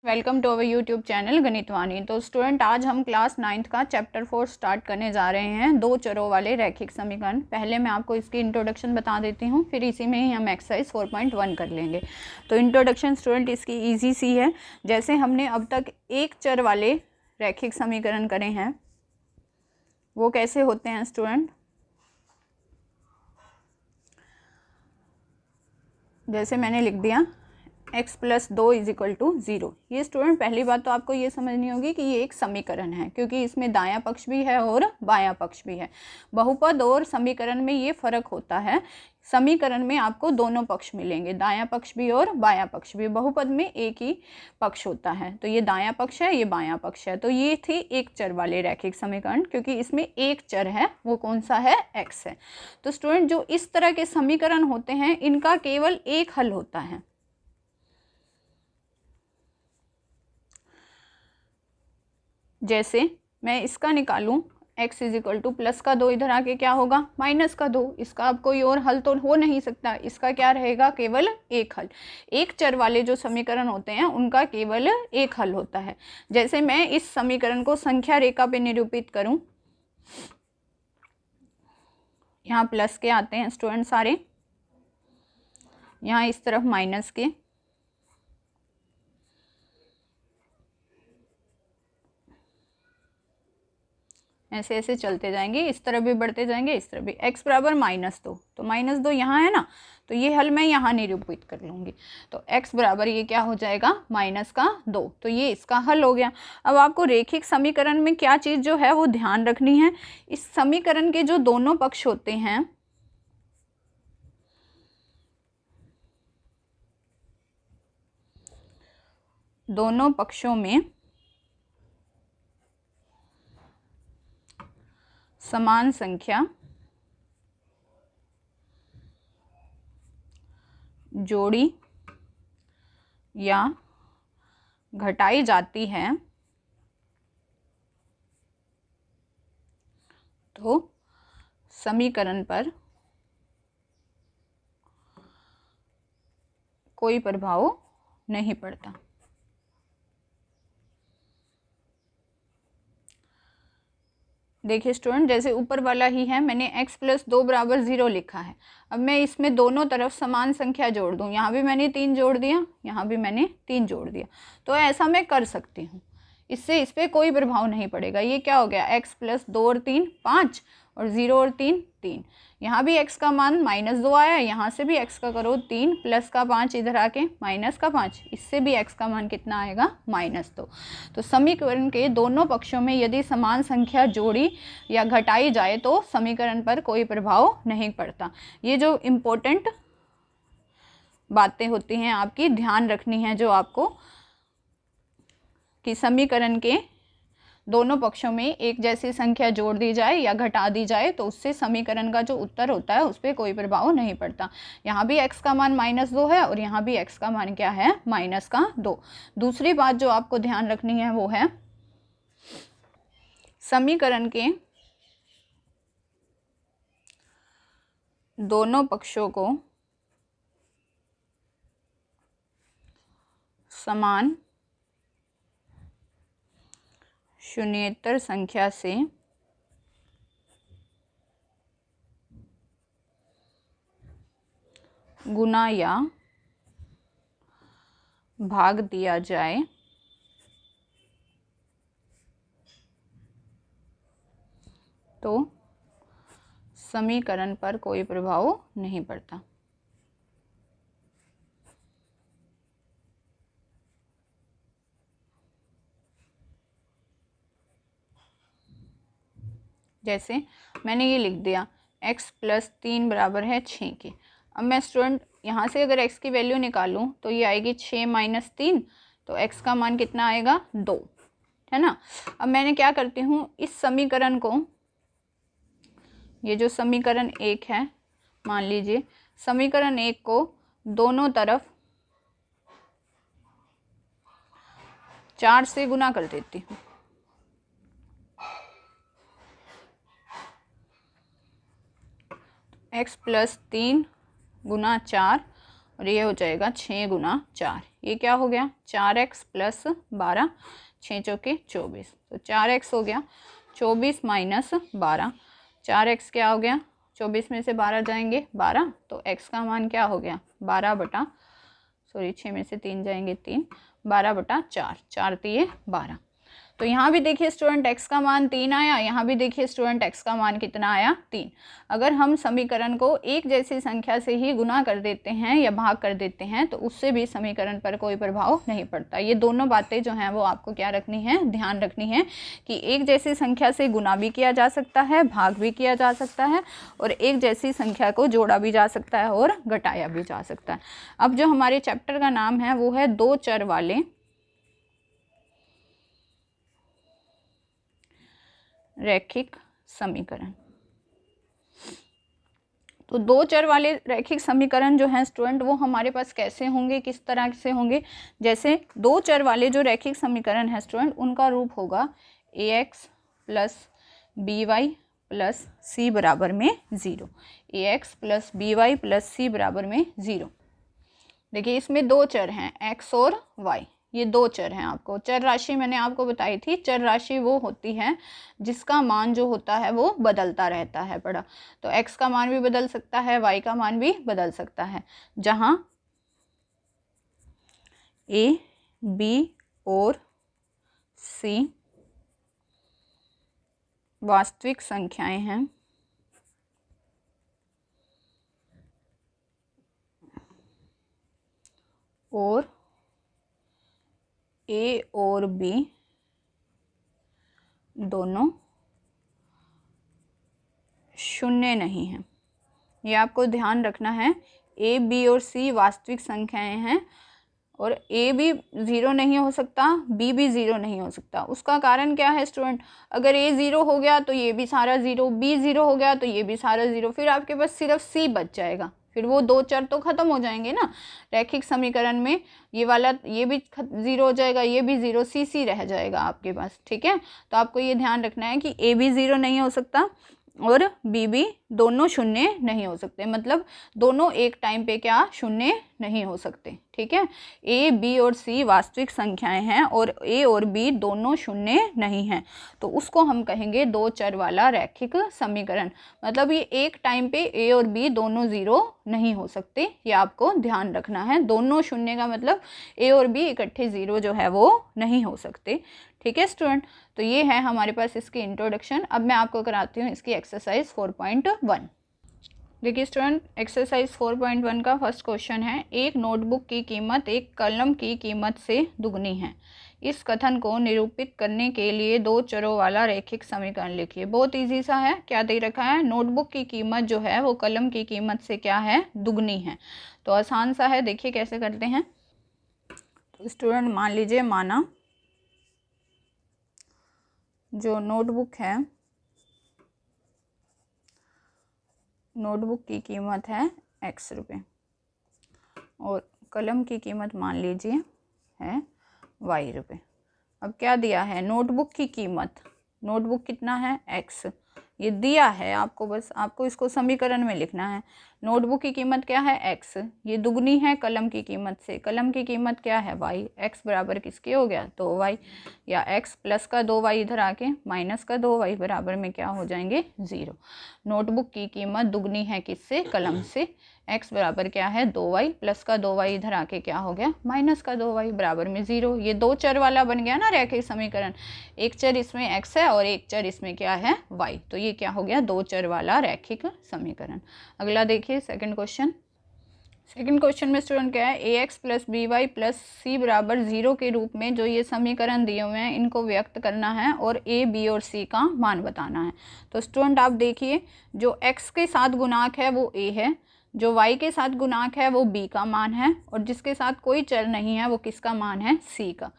Welcome to our YouTube channel Ganitvani. तो student, आज हम क्लास 9th का चैप्टर 4 स्टार्ट करने जा रहे हैं, दो चरों वाले रैखिक समीकरण। पहले मैं आपको इसकी इंट्रोडक्शन बता देती हूँ, फिर इसी में ही हम एक्सरसाइज 4.1 कर लेंगे। तो इंट्रोडक्शन स्टूडेंट इसकी ईजी सी है। जैसे हमने अब तक एक चर वाले रैखिक समीकरण करे हैं, वो कैसे होते हैं स्टूडेंट? जैसे मैंने लिख दिया x + 2 = 0। ये स्टूडेंट पहली बात तो आपको ये समझनी होगी कि ये एक समीकरण है, क्योंकि इसमें दायां पक्ष भी है और बायां पक्ष भी है। बहुपद और समीकरण में ये फर्क होता है। समीकरण में आपको दोनों पक्ष मिलेंगे, दायां पक्ष भी और बायां पक्ष भी। बहुपद में एक ही पक्ष होता है, तो ये दायां पक्ष है, ये बायां पक्ष है। तो ये थे एक चर वाले रैखिक समीकरण, क्योंकि इसमें एक चर है, वो कौन सा है? x है। तो स्टूडेंट, जो इस तरह के समीकरण होते हैं, इनका केवल एक हल होता है। जैसे मैं इसका निकालूं x = +2, इधर आके क्या होगा? -2। इसका अब कोई और हल तो हो नहीं सकता, इसका क्या रहेगा? केवल एक हल। एक चर वाले जो समीकरण होते हैं उनका केवल एक हल होता है। जैसे मैं इस समीकरण को संख्या रेखा पे निरूपित करूं, यहाँ प्लस के आते हैं स्टूडेंट सारे, यहाँ इस तरफ माइनस के, ऐसे ऐसे चलते जाएंगे, इस तरफ भी बढ़ते जाएंगे, इस तरफ भी। x = -2, तो -2 यहाँ है ना, तो ये हल मैं यहाँ निरूपित कर लूँगी। तो x बराबर ये क्या हो जाएगा? -2। तो ये इसका हल हो गया। अब आपको रेखिक समीकरण में क्या चीज़ जो है वो ध्यान रखनी है, इस समीकरण के जो दोनों पक्ष होते हैं, दोनों पक्षों में समान संख्या जोड़ी या घटाई जाती है तो समीकरण पर कोई प्रभाव नहीं पड़ता। देखिए स्टूडेंट, जैसे ऊपर वाला ही है, मैंने x + 2 = 0 लिखा है। अब मैं इसमें दोनों तरफ समान संख्या जोड़ दूं, यहाँ भी मैंने 3 जोड़ दिया, यहाँ भी मैंने 3 जोड़ दिया, तो ऐसा मैं कर सकती हूँ। इससे इस पर कोई प्रभाव नहीं पड़ेगा। ये क्या हो गया? x + 2 और 3 5, और 0 और 3 3। यहाँ भी x का मान -2 आया, यहाँ से भी x का करो 3, प्लस का 5 इधर आके माइनस का 5, इससे भी x का मान कितना आएगा? -2। तो समीकरण के दोनों पक्षों में यदि समान संख्या जोड़ी या घटाई जाए तो समीकरण पर कोई प्रभाव नहीं पड़ता। ये जो इम्पोर्टेंट बातें होती हैं आपकी ध्यान रखनी है, जो आपको, कि समीकरण के दोनों पक्षों में एक जैसी संख्या जोड़ दी जाए या घटा दी जाए तो उससे समीकरण का जो उत्तर होता है उस पर कोई प्रभाव नहीं पड़ता। यहाँ भी x का मान -2 है और यहाँ भी x का मान क्या है? -2। दूसरी बात जो आपको ध्यान रखनी है वो है, समीकरण के दोनों पक्षों को समान शून्येतर संख्या से गुना या भाग दिया जाए तो समीकरण पर कोई प्रभाव नहीं पड़ता। जैसे मैंने ये लिख दिया x + 3 = 6 के। अब मैं स्टूडेंट यहाँ से अगर x की वैल्यू निकालूं तो ये आएगी 6 - 3, तो x का मान कितना आएगा? 2, है ना। अब मैंने क्या करती हूँ, इस समीकरण को, ये जो समीकरण 1 है, मान लीजिए समीकरण 1 को दोनों तरफ 4 से गुना कर देती हूँ। x + 3 × 4 और ये हो जाएगा 6 गुना 4। ये क्या हो गया 4x प्लस 12, 6 चौके 24, तो 4x हो गया 24 माइनस 12। 4x क्या हो गया 24 में से 12 जाएंगे 12, तो x का मान क्या हो गया 6 में से 3 जाएंगे 3, 12/4, 4 तिये 12। तो यहाँ भी देखिए स्टूडेंट x का मान 3 आया, यहाँ भी देखिए स्टूडेंट x का मान कितना आया 3। अगर हम समीकरण को एक जैसी संख्या से ही गुना कर देते हैं या भाग कर देते हैं तो उससे भी समीकरण पर कोई प्रभाव नहीं पड़ता। ये दोनों बातें जो हैं वो आपको क्या रखनी है, ध्यान रखनी है कि एक जैसी संख्या से गुना भी किया जा सकता है, भाग भी किया जा सकता है, और एक जैसी संख्या को जोड़ा भी जा सकता है और घटाया भी जा सकता है। अब जो हमारे चैप्टर का नाम है वो है दो चर वाले रैखिक समीकरण। तो दो चर वाले रैखिक समीकरण जो हैं स्टूडेंट वो हमारे पास कैसे होंगे, किस तरह से होंगे। जैसे दो चर वाले जो रैखिक समीकरण है स्टूडेंट उनका रूप होगा ax plus by plus c बराबर में 0। ax plus by plus c बराबर में 0। देखिए इसमें दो चर हैं x और y, ये दो चर हैं। आपको चर राशि मैंने आपको बताई थी, चर राशि वो होती है जिसका मान जो होता है वो बदलता रहता है पड़ा। तो x का मान भी बदल सकता है, y का मान भी बदल सकता है। जहाँ a, b और c वास्तविक संख्याएं हैं और a और b दोनों शून्य नहीं हैं। ये आपको ध्यान रखना है। a, b और c वास्तविक संख्याएं हैं और a भी 0 नहीं हो सकता, b भी 0 नहीं हो सकता। उसका कारण क्या है स्टूडेंट, अगर a 0 हो गया तो ये भी सारा 0, b 0 हो गया तो ये भी सारा 0, फिर आपके पास सिर्फ c बच जाएगा। फिर वो दो चर तो खत्म हो जाएंगे ना रैखिक समीकरण में। ये वाला ये भी 0 हो जाएगा, ये भी 0, c रह जाएगा आपके पास। ठीक है, तो आपको ये ध्यान रखना है कि a भी 0 नहीं हो सकता और b भी दोनों शून्य नहीं हो सकते, मतलब दोनों एक टाइम पे क्या शून्य नहीं हो सकते। ठीक है, a, b और c वास्तविक संख्याएं हैं और a और b दोनों शून्य नहीं हैं, तो उसको हम कहेंगे दो चर वाला रैखिक समीकरण। मतलब ये एक टाइम पे a और b दोनों 0 नहीं हो सकते, ये आपको ध्यान रखना है। दोनों शून्य का मतलब a और b इकट्ठे 0 जो है वो नहीं हो सकते। ठीक है स्टूडेंट, तो ये है हमारे पास इसकी इंट्रोडक्शन। अब मैं आपको कराती हूँ इसकी एक्सरसाइज 4.1। देखिए स्टूडेंट, एक्सरसाइज 4.1 का फर्स्ट क्वेश्चन है, एक नोटबुक की कीमत एक कलम की कीमत से दुगनी है। इस कथन को निरूपित करने के लिए दो चरों वाला रैखिक समीकरण लिखिए। बहुत इजी सा है, क्या दे रखा है, नोटबुक की कीमत जो है वो कलम की कीमत से क्या है, दुगनी है। तो आसान सा है, देखिए कैसे करते हैं। तो स्टूडेंट मान लीजिए, माना जो नोटबुक है, नोटबुक की कीमत है x रुपये और कलम की कीमत मान लीजिए है y रुपये। अब क्या दिया है, नोटबुक की कीमत, नोटबुक कितना है x, ये दिया है आपको, बस आपको इसको समीकरण में लिखना है। नोटबुक की कीमत क्या है x, ये दुगनी है कलम की कीमत से। कलम की कीमत क्या है y, x बराबर किसके हो गया 2y, या x प्लस का 2y इधर आके माइनस का 2y बराबर में क्या हो जाएंगे 0। नोटबुक की कीमत दुगनी है किससे, कलम से। x बराबर क्या है 2y प्लस का 2y इधर आके क्या हो गया माइनस का 2y बराबर में 0। ये दो चर वाला बन गया ना रैखिक समीकरण, एक चर इसमें x है और एक चर इसमें क्या है y, तो ये क्या हो गया दो चर वाला रैखिक समीकरण। अगला देखिए सेकंड क्वेश्चन। सेकंड क्वेश्चन में स्टूडेंट क्या है, ax plus by plus c बराबर 0 के रूप में जो ये समीकरण दिए हुए हैं इनको व्यक्त करना है और a, b और c का मान बताना है। तो स्टूडेंट आप देखिए, जो x के साथ गुणांक है वो a है, जो y के साथ गुणांक है वो b का मान है, और जिसके साथ कोई चर नहीं है वो किसका मान है c का।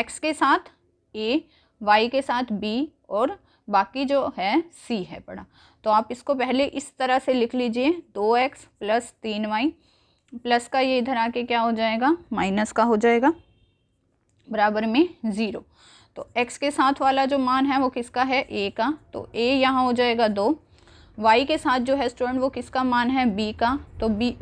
x के साथ a, y के साथ b और बाकी जो है c है पड़ा। तो आप इसको पहले इस तरह से लिख लीजिए, 2x प्लस 3y प्लस का ये इधर आके क्या हो जाएगा माइनस का हो जाएगा बराबर में 0। तो x के साथ वाला जो मान है वो किसका है a का, तो a यहाँ हो जाएगा 2। y के साथ जो है स्टूडेंट वो किसका मान है b का, तो b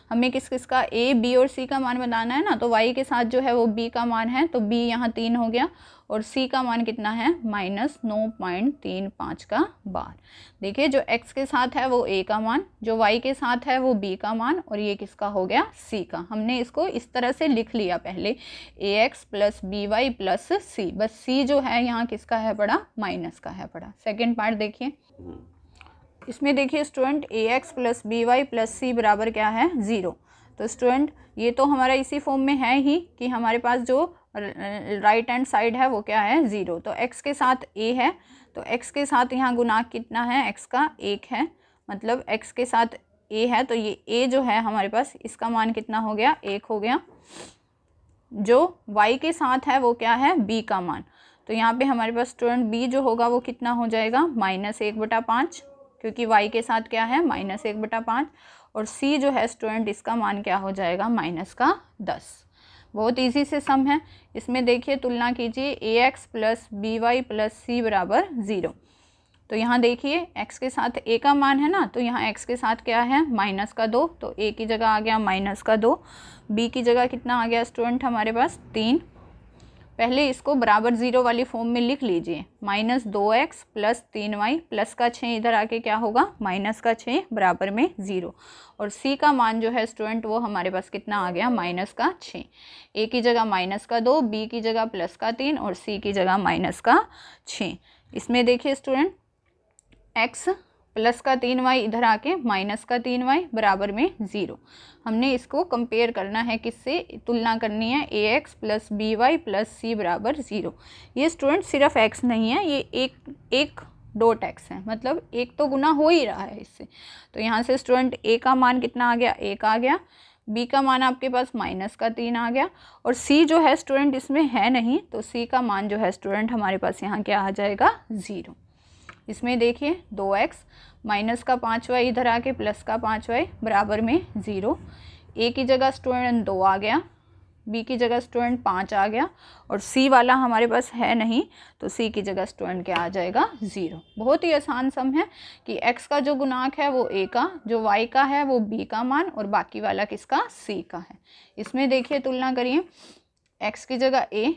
हमें किस किस का ए, बी और सी का मान बताना है ना, तो y के साथ जो है वो b का मान है, तो b यहाँ 3 हो गया और c का मान कितना है -9.35 का बार। देखिए जो x के साथ है वो a का मान, जो y के साथ है वो b का मान, और ये किसका हो गया c का। हमने इसको इस तरह से लिख लिया पहले, ax plus by plus c, बस c जो है यहाँ किसका है पड़ा, माइनस का है पड़ा। सेकेंड पार्ट देखिए, इसमें देखिए student ax plus by plus c बराबर क्या है 0। तो स्टूडेंट ये तो हमारा इसी फॉर्म में है ही कि हमारे पास जो राइट हैंड साइड है वो क्या है 0। तो x के साथ a है, तो x के साथ यहाँ गुणांक कितना है, x का 1 है, मतलब x के साथ a है, तो ये a जो है हमारे पास इसका मान कितना हो गया 1 हो गया। जो y के साथ है वो क्या है b का मान, तो यहाँ पे हमारे पास स्टूडेंट b जो होगा वो कितना हो जाएगा -1/5, क्योंकि y के साथ क्या है -1/5, और c जो है स्टूडेंट इसका मान क्या हो जाएगा -10। बहुत इजी से सम है। इसमें देखिए तुलना कीजिए ax plus by plus c बराबर 0। तो यहाँ देखिए x के साथ a का मान है ना, तो यहाँ x के साथ क्या है -2, तो a की जगह आ गया -2, b की जगह कितना आ गया स्टूडेंट हमारे पास 3। पहले इसको बराबर 0 वाली फॉर्म में लिख लीजिए, -2x प्लस 3y प्लस का 6 इधर आके क्या होगा -6 बराबर में 0, और c का मान जो है स्टूडेंट वो हमारे पास कितना आ गया -6। a की जगह -2, b की जगह +3 और c की जगह -6। इसमें देखिए स्टूडेंट x प्लस का 3y इधर आके -3y बराबर में 0। हमने इसको कंपेयर करना है, किससे तुलना करनी है, ax plus by plus c बराबर 0। ये स्टूडेंट सिर्फ x नहीं है, ये एक डॉट x है, मतलब एक तो गुना हो ही रहा है इससे। तो यहाँ से स्टूडेंट a का मान कितना आ गया 1 आ गया, b का मान आपके पास -3 आ गया, और c जो है स्टूडेंट इसमें है नहीं, तो c का मान जो है स्टूडेंट हमारे पास यहाँ क्या आ जाएगा 0। इसमें देखिए 2x माइनस का 5y इधर आके प्लस का 5y बराबर में 0। a की जगह स्टूडेंट 2 आ गया, b की जगह स्टूडेंट 5 आ गया, और c वाला हमारे पास है नहीं, तो c की जगह स्टूडेंट क्या आ जाएगा 0। बहुत ही आसान सम है कि x का जो गुणांक है वो a का, जो y का है वो b का मान, और बाकी वाला किसका c का है। इसमें देखिए तुलना करिए, x की जगह a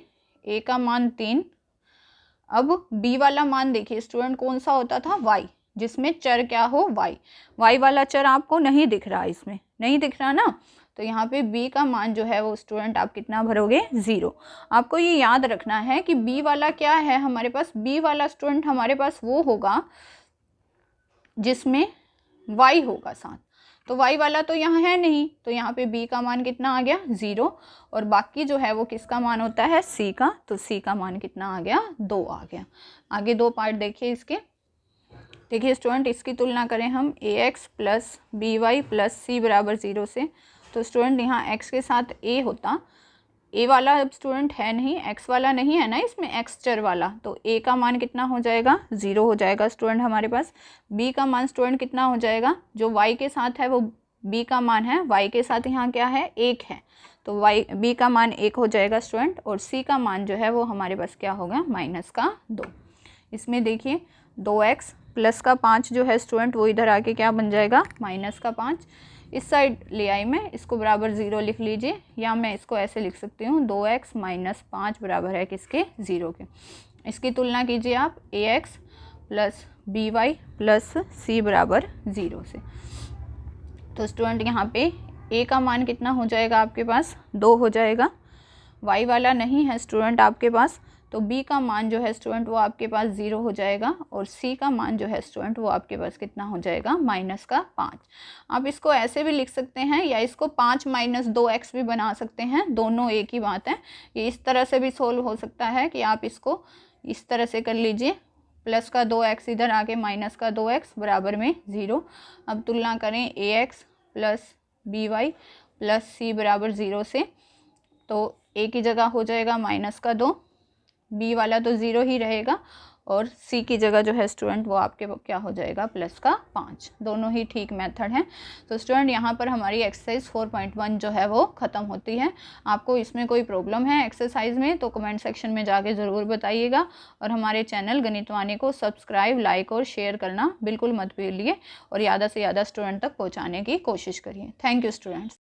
का मान 3। अब b वाला मान देखिए स्टूडेंट कौन सा होता था y, जिसमें चर क्या हो y वाला चर आपको नहीं दिख रहा, इसमें नहीं दिख रहा ना, तो यहाँ पे b का मान जो है वो स्टूडेंट आप कितना भरोगे 0। आपको ये याद रखना है कि b वाला क्या है हमारे पास, b वाला स्टूडेंट हमारे पास वो होगा जिसमें y होगा साथ, तो y वाला तो यहाँ है नहीं, तो यहाँ पे b का मान कितना आ गया 0, और बाकी जो है वो किसका मान होता है c का, तो c का मान कितना आ गया 2 आ गया। आगे 2 पार्ट देखिए इसके। देखिए स्टूडेंट इसकी तुलना करें हम ax plus by plus c बराबर 0 से, तो स्टूडेंट यहाँ x के साथ a होता, a वाला अब स्टूडेंट है नहीं, x वाला नहीं है ना इसमें, x चर वाला, तो a का मान कितना हो जाएगा 0 हो जाएगा स्टूडेंट हमारे पास। b का मान स्टूडेंट कितना हो जाएगा, जो y के साथ है वो b का मान है, y के साथ यहाँ क्या है 1 है, तो b का मान 1 हो जाएगा स्टूडेंट, और c का मान जो है वो हमारे पास क्या होगा -2। इसमें देखिए 2x प्लस का 5 जो है स्टूडेंट वो इधर आके क्या बन जाएगा -5। इस साइड ले आई मैं, इसको बराबर 0 लिख लीजिए, या मैं इसको ऐसे लिख सकती हूँ 2x - 5 बराबर है किसके 0 के। इसकी तुलना कीजिए आप ax plus by plus c बराबर 0 से, तो स्टूडेंट यहाँ पे a का मान कितना हो जाएगा आपके पास 2 हो जाएगा, y वाला नहीं है स्टूडेंट आपके पास, तो b का मान जो है स्टूडेंट वो आपके पास 0 हो जाएगा, और c का मान जो है स्टूडेंट वो आपके पास कितना हो जाएगा -5। आप इसको ऐसे भी लिख सकते हैं, या इसको 5 - 2x भी बना सकते हैं, दोनों एक ही बात है। ये इस तरह से भी सोल्व हो सकता है कि आप इसको इस तरह से कर लीजिए, प्लस का 2x इधर आके माइनस का 2x बराबर में 0। अब तुलना करें ax plus by plus c बराबर 0 से, तो a की जगह हो जाएगा -2, b वाला तो 0 ही रहेगा, और सी की जगह जो है स्टूडेंट वो आपके क्या हो जाएगा प्लस का 5। दोनों ही ठीक मेथड हैं। तो स्टूडेंट यहाँ पर हमारी एक्सरसाइज 4.1 जो है वो ख़त्म होती है। आपको इसमें कोई प्रॉब्लम है एक्सरसाइज में तो कमेंट सेक्शन में जाके ज़रूर बताइएगा, और हमारे चैनल गणित वाणी को सब्सक्राइब, लाइक और शेयर करना बिल्कुल मत भूलिए, और ज़्यादा से ज़्यादा स्टूडेंट तक पहुँचाने की कोशिश करिए। Thank you students.